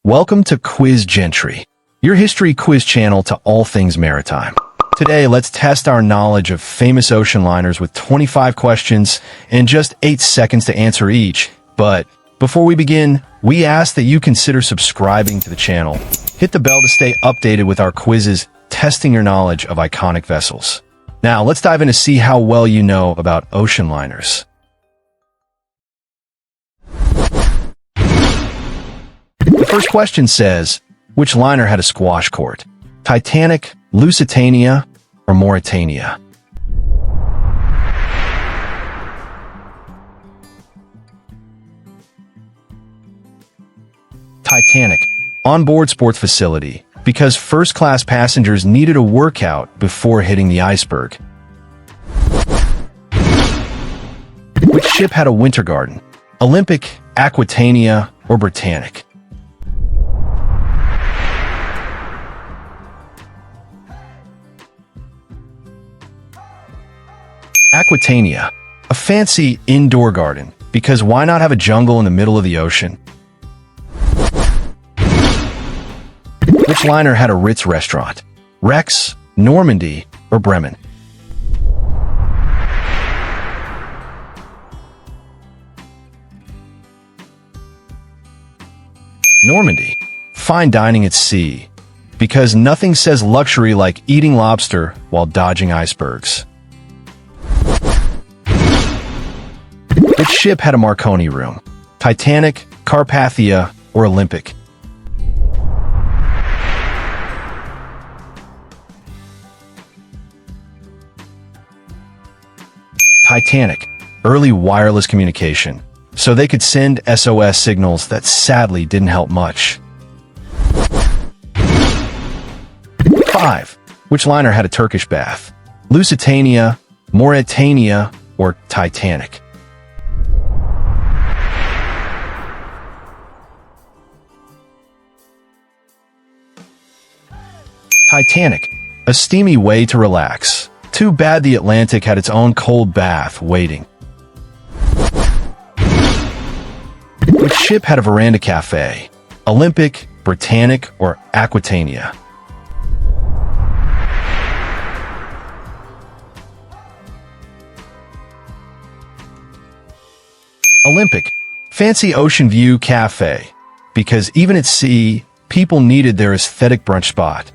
Welcome to Quiz Gentry, your history quiz channel to all things maritime. Today, let's test our knowledge of famous ocean liners with 25 questions and just 8 seconds to answer each. But before we begin, we ask that you consider subscribing to the channel. Hit the bell to stay updated with our quizzes, testing your knowledge of iconic vessels. Now, let's dive in to see how well you know about ocean liners. The first question says, which liner had a squash court? Titanic, Lusitania, or Mauritania? Titanic, onboard sports facility, because first-class passengers needed a workout before hitting the iceberg. Which ship had a winter garden? Olympic, Aquitania, or Britannic? Aquitania, a fancy indoor garden, because why not have a jungle in the middle of the ocean? Which liner had a Ritz restaurant? Rex, Normandy, or Bremen? Normandy, fine dining at sea, because nothing says luxury like eating lobster while dodging icebergs. Which ship had a Marconi room? Titanic, Carpathia, or Olympic? Titanic, early wireless communication, so they could send SOS signals that sadly didn't help much. 5. Which liner had a Turkish bath? Lusitania, Mauritania, or Titanic? Titanic, a steamy way to relax. Too bad the Atlantic had its own cold bath waiting. Which ship had a veranda cafe? Olympic, Britannic, or Aquitania? Olympic, fancy ocean view cafe, because even at sea, people needed their aesthetic brunch spot.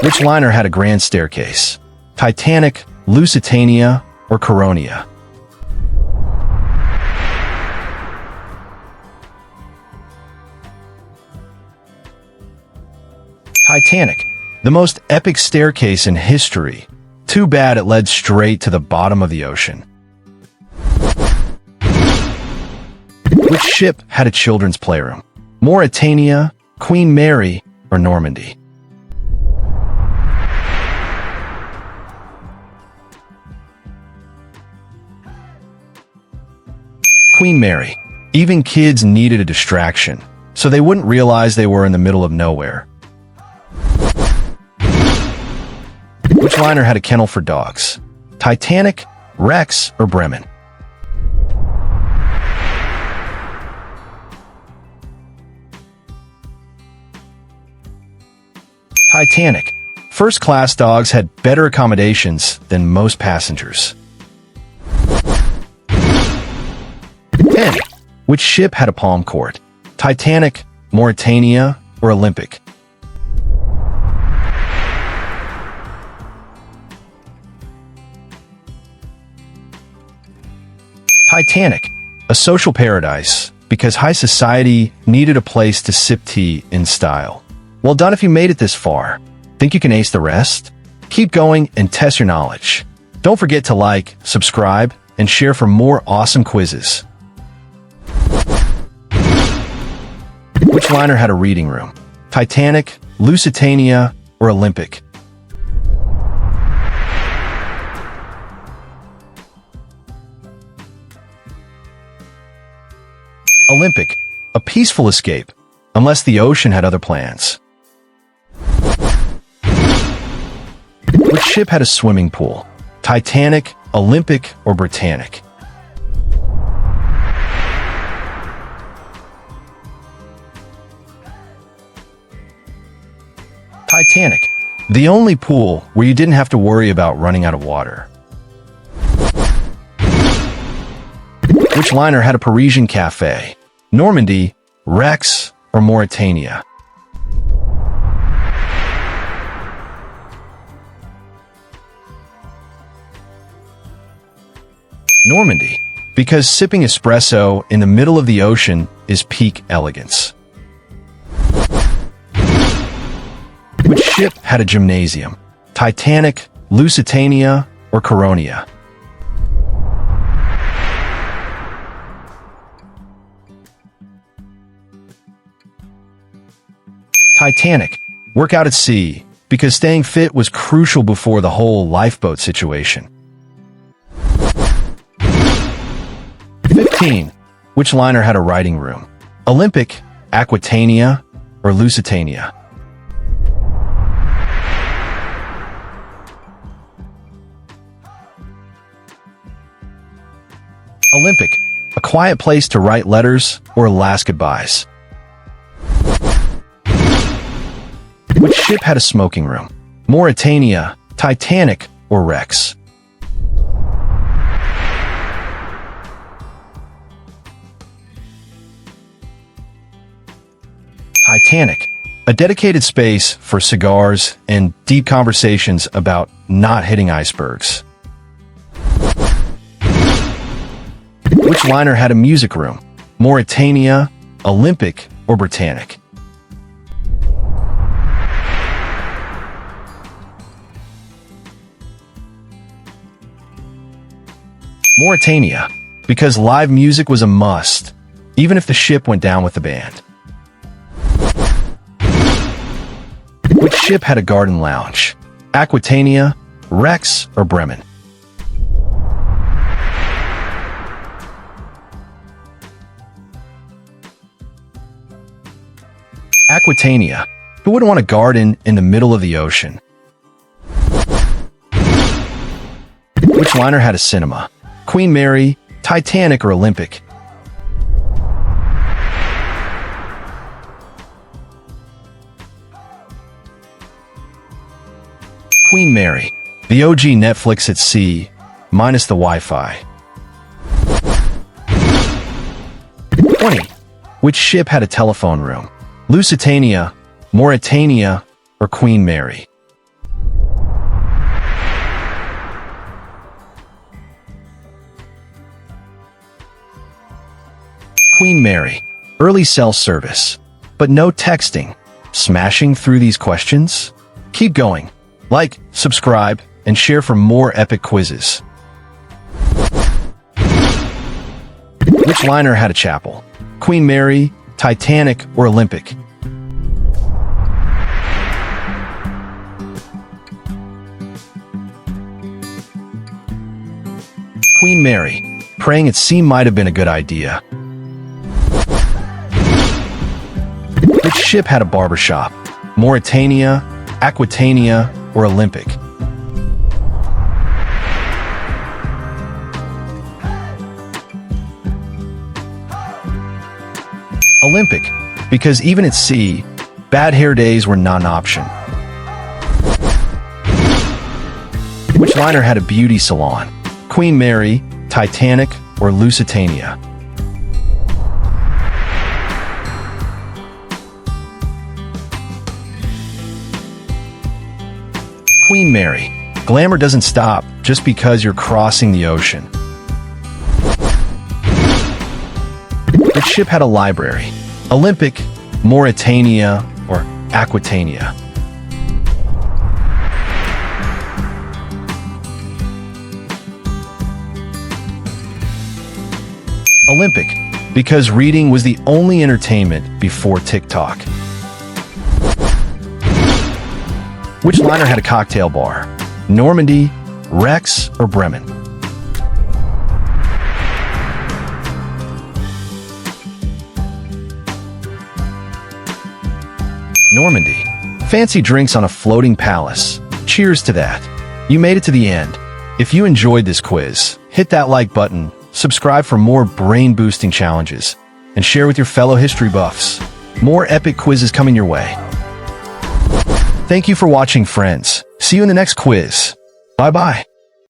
Which liner had a grand staircase? Titanic, Lusitania, or Coronia? Titanic, the most epic staircase in history. Too bad it led straight to the bottom of the ocean. Which ship had a children's playroom? Mauritania, Queen Mary, or Normandy? Queen Mary. Even kids needed a distraction, so they wouldn't realize they were in the middle of nowhere. Which liner had a kennel for dogs? Titanic, Rex, or Bremen? Titanic. First-class dogs had better accommodations than most passengers. 10. Which ship had a palm court? Titanic, Mauritania, or Olympic? Titanic, a social paradise, because high society needed a place to sip tea in style. Well done if you made it this far. Think you can ace the rest? Keep going and test your knowledge. Don't forget to like, subscribe, and share for more awesome quizzes. Which liner had a reading room? Titanic, Lusitania, or Olympic? Olympic, a peaceful escape, unless the ocean had other plans. Which ship had a swimming pool? Titanic, Olympic, or Britannic? Titanic, the only pool where you didn't have to worry about running out of water. Which liner had a Parisian cafe? Normandy, Rex, or Mauritania? Normandy, because sipping espresso in the middle of the ocean is peak elegance. Which ship had a gymnasium? Titanic, Lusitania, or Coronia? Titanic, work out at sea, because staying fit was crucial before the whole lifeboat situation. 15. Which liner had a writing room? Olympic, Aquitania, or Lusitania? Olympic, a quiet place to write letters or last goodbyes. Which ship had a smoking room? Mauritania, Titanic, or Rex? Titanic, a dedicated space for cigars and deep conversations about not hitting icebergs. Which liner had a music room? Mauritania, Olympic, or Britannic? Mauritania, because live music was a must, even if the ship went down with the band. Which ship had a garden lounge? Aquitania, Rex, or Bremen? Aquitania, who wouldn't want a garden in the middle of the ocean? Which liner had a cinema? Queen Mary, Titanic, or Olympic? Queen Mary, the OG Netflix at sea, minus the Wi-Fi. 20. Which ship had a telephone room? Lusitania, Mauritania, or Queen Mary? Queen Mary, early cell service, but no texting. Smashing through these questions? Keep going. Like, subscribe, and share for more epic quizzes. Which liner had a chapel? Queen Mary, Titanic, or Olympic? Queen Mary, praying at sea might have been a good idea. Which ship had a barbershop? Mauritania, Aquitania, or Olympic? Olympic, because even at sea, bad hair days were not an option. Which liner had a beauty salon? Queen Mary, Titanic, or Lusitania? Queen Mary, glamour doesn't stop just because you're crossing the ocean. Which ship had a library? Olympic, Mauritania, or Aquitania? Olympic, because reading was the only entertainment before TikTok. Which liner had a cocktail bar? Normandy, Rex, or Bremen? Normandy. Fancy drinks on a floating palace. Cheers to that. You made it to the end. If you enjoyed this quiz, hit that like button, subscribe for more brain-boosting challenges, and share with your fellow history buffs. More epic quizzes coming your way. Thank you for watching, friends. See you in the next quiz. Bye-bye.